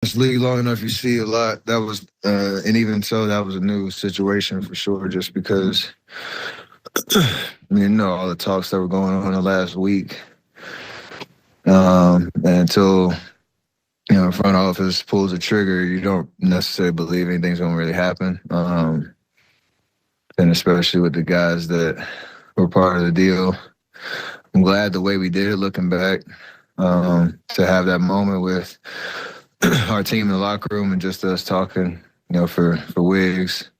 this league long enough, you see a lot. That was, and even so, that was a new situation for sure. Just because, all the talks that were going on the last week, and until front office pulls a trigger, you don't necessarily believe anything's going to really happen. And especially with the guys that were part of the deal, I'm glad the way we did it. Looking back, to have that moment with our team in the locker room and just us talking, for Wiggs,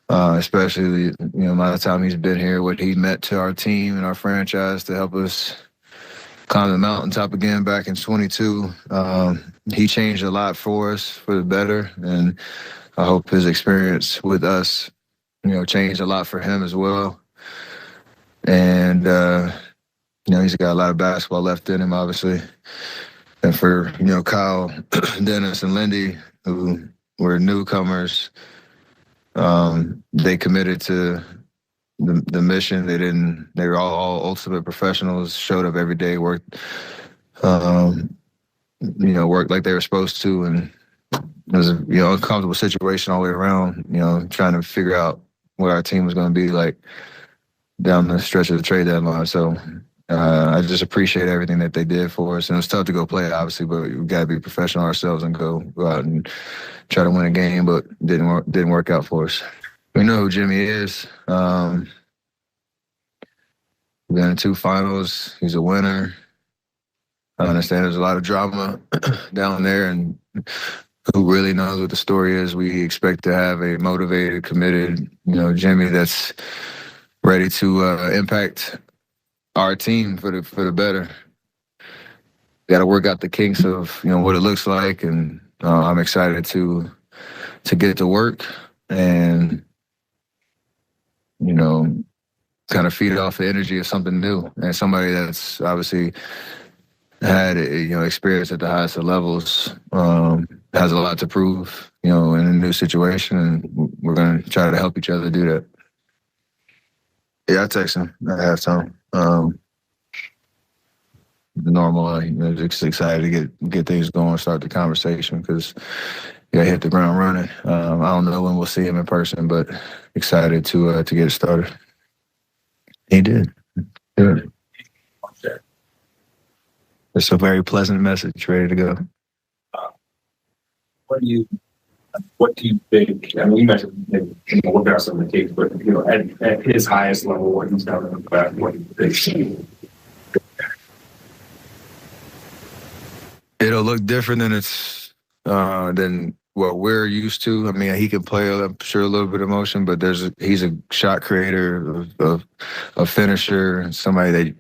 especially the amount of time he's been here, what he meant to our team and our franchise to help us climb the mountaintop again back in 22. He changed a lot for us for the better, and I hope his experience with us, changed a lot for him as well. And he's got a lot of basketball left in him, obviously. And for Kyle, Dennis, and Lindy, who were newcomers, they committed to the mission. They were all ultimate professionals, showed up every day, worked like they were supposed to. And it was a uncomfortable situation all the way around, trying to figure out what our team was going to be like down the stretch of the trade deadline. So I just appreciate everything that they did for us. And it was tough to go play, obviously, but we got to be professional ourselves and go out and try to win a game, but didn't work out for us. We know who Jimmy is. We've been in 2 finals. He's a winner. I understand there's a lot of drama down there, and who really knows what the story is. We expect to have a motivated, committed, Jimmy that's ready to impact our team for the better. Got to work out the kinks of what it looks like, and I'm excited to get to work and kind of feed off the energy of something new and somebody that's obviously had experience at the highest of levels, has a lot to prove, in a new situation, and we're going to try to help each other do that. Yeah, I text him at halftime. Normal, just excited to get things going, start the conversation because hit the ground running. I don't know when we'll see him in person, but excited to get it started. He did. Good. It's a very pleasant message, ready to go. What do you think? I mean, you mentioned we'll look at some of the tapes, but at his highest level, what he's done in the back, what do you think? It'll look different than what we're used to. I mean, he can play, I'm sure, a little bit of motion, but he's a shot creator, a finisher, somebody that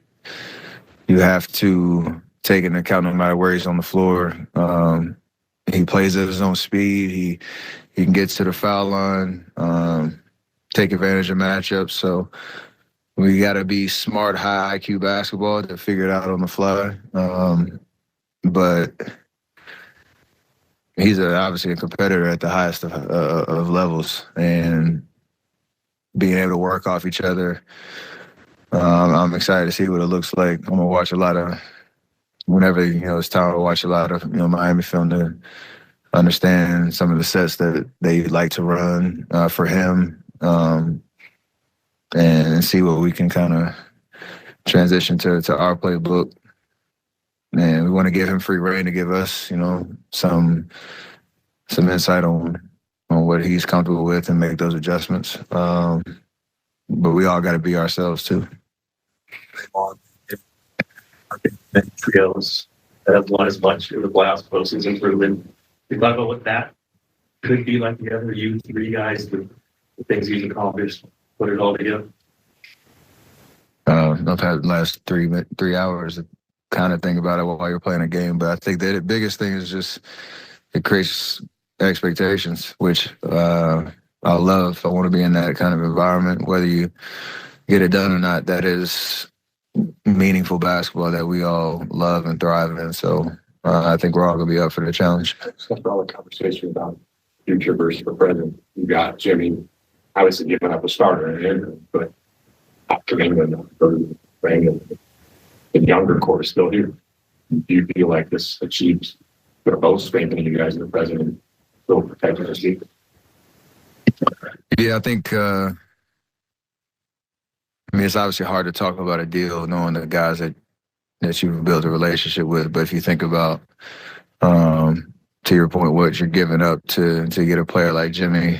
you have to take into account no matter where he's on the floor. He plays at his own speed. He can get to the foul line, take advantage of matchups. So we got to be smart, high IQ basketball to figure it out on the fly. But he's obviously a competitor at the highest of levels, and being able to work off each other. I'm excited to see what it looks like. I'm gonna watch a lot of, whenever it's time to watch a lot of Miami film to understand some of the sets that they like to run for him, and see what we can kind of transition to our playbook. And we want to give him free reign to give us, some insight on what he's comfortable with and make those adjustments. But we all got to be ourselves too. Trios that have won as much in the playoffs, postseason improvement. You thought about what that could be like together, you 3 guys, the things you've accomplished, put it all together? I've had the last 3 hours to kind of think about it while you're playing a game, but I think that the biggest thing is just it creates expectations, which I love. I want to be in that kind of environment, whether you get it done or not. That is meaningful basketball that we all love and thrive in. So I think we're all going to be up for the challenge. After all the conversation about future versus the present, you got Jimmy obviously giving up a starter in England, but after England, the younger core is still here. Do you feel like this achieves they're both strengthening you guys, the president, still protecting us. Yeah, I think. I mean, it's obviously hard to talk about a deal knowing the guys that you've built a relationship with. But if you think about, to your point, what you're giving up to get a player like Jimmy,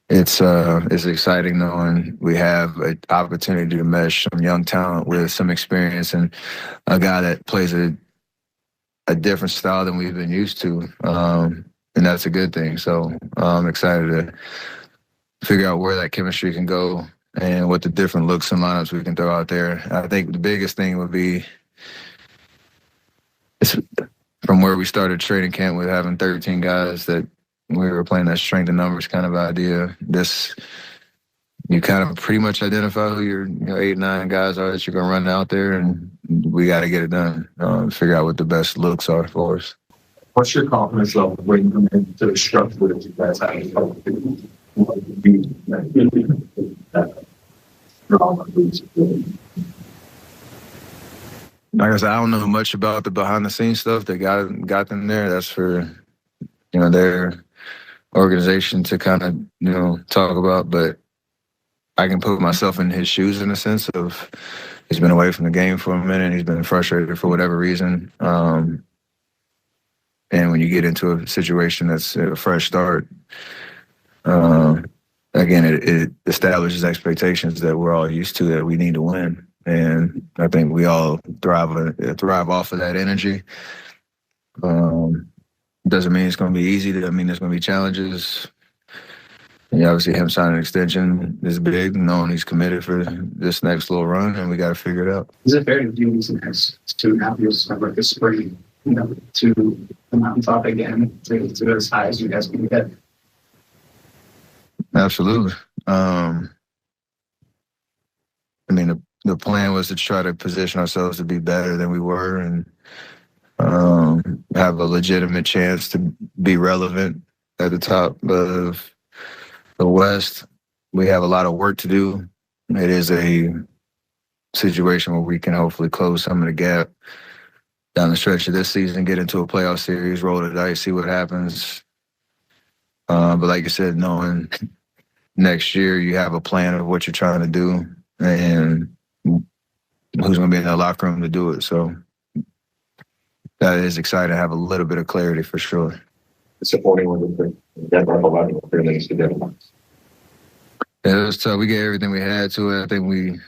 it's exciting knowing we have an opportunity to mesh some young talent with some experience and a guy that plays a different style than we've been used to. And that's a good thing. So I'm excited to figure out where that chemistry can go and what the different looks and lineups we can throw out there. I think the biggest thing would be from where we started training camp with having 13 guys that we were playing that strength in numbers kind of idea. This, you kind of pretty much identify who your 8, 9 guys are that you're going to run out there, and we got to get it done, figure out what the best looks are for us. What's your confidence level when you come into the structure that you guys have? Like I said, I don't know much about the behind the scenes stuff that got them there. That's for their organization to kind of talk about. But I can put myself in his shoes in a sense of he's been away from the game for a minute. He's been frustrated for whatever reason. And when you get into a situation that's a fresh start, again, it establishes expectations that we're all used to, that we need to win. And I think we all thrive off of that energy. Doesn't mean it's going to be easy. I mean, there's going to be challenges. And obviously, him signing an extension is big, knowing he's committed for this next little run, and we got to figure it out. Is it fair to view these next 2.5 years like a spring, to the mountaintop again, to as high as you guys can get? Absolutely. I mean, the plan was to try to position ourselves to be better than we were and have a legitimate chance to be relevant at the top of the West. We have a lot of work to do. It is a situation where we can hopefully close some of the gap down the stretch of this season, get into a playoff series, roll the dice, see what happens. But like you said, knowing next year you have a plan of what you're trying to do and who's going to be in that locker room to do it. So that is exciting to have a little bit of clarity for sure. Supporting with the Denver 11 release to Denver. Yeah, it was tough. We gave everything we had to it. I think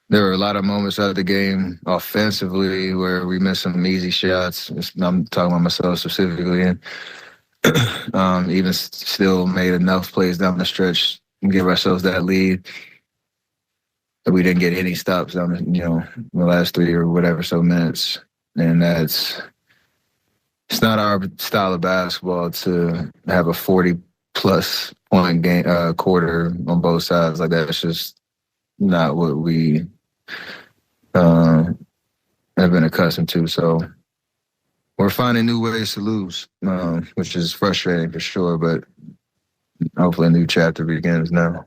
there were a lot of moments out of the game offensively where we missed some easy shots. I'm talking about myself specifically, and even still made enough plays down the stretch and give ourselves that lead. We didn't get any stops down the last 3 or whatever so minutes, and it's not our style of basketball to have a 40-plus point game quarter on both sides like that. It's just not what we have been accustomed to. So we're finding new ways to lose, which is frustrating for sure. But hopefully, a new chapter begins now.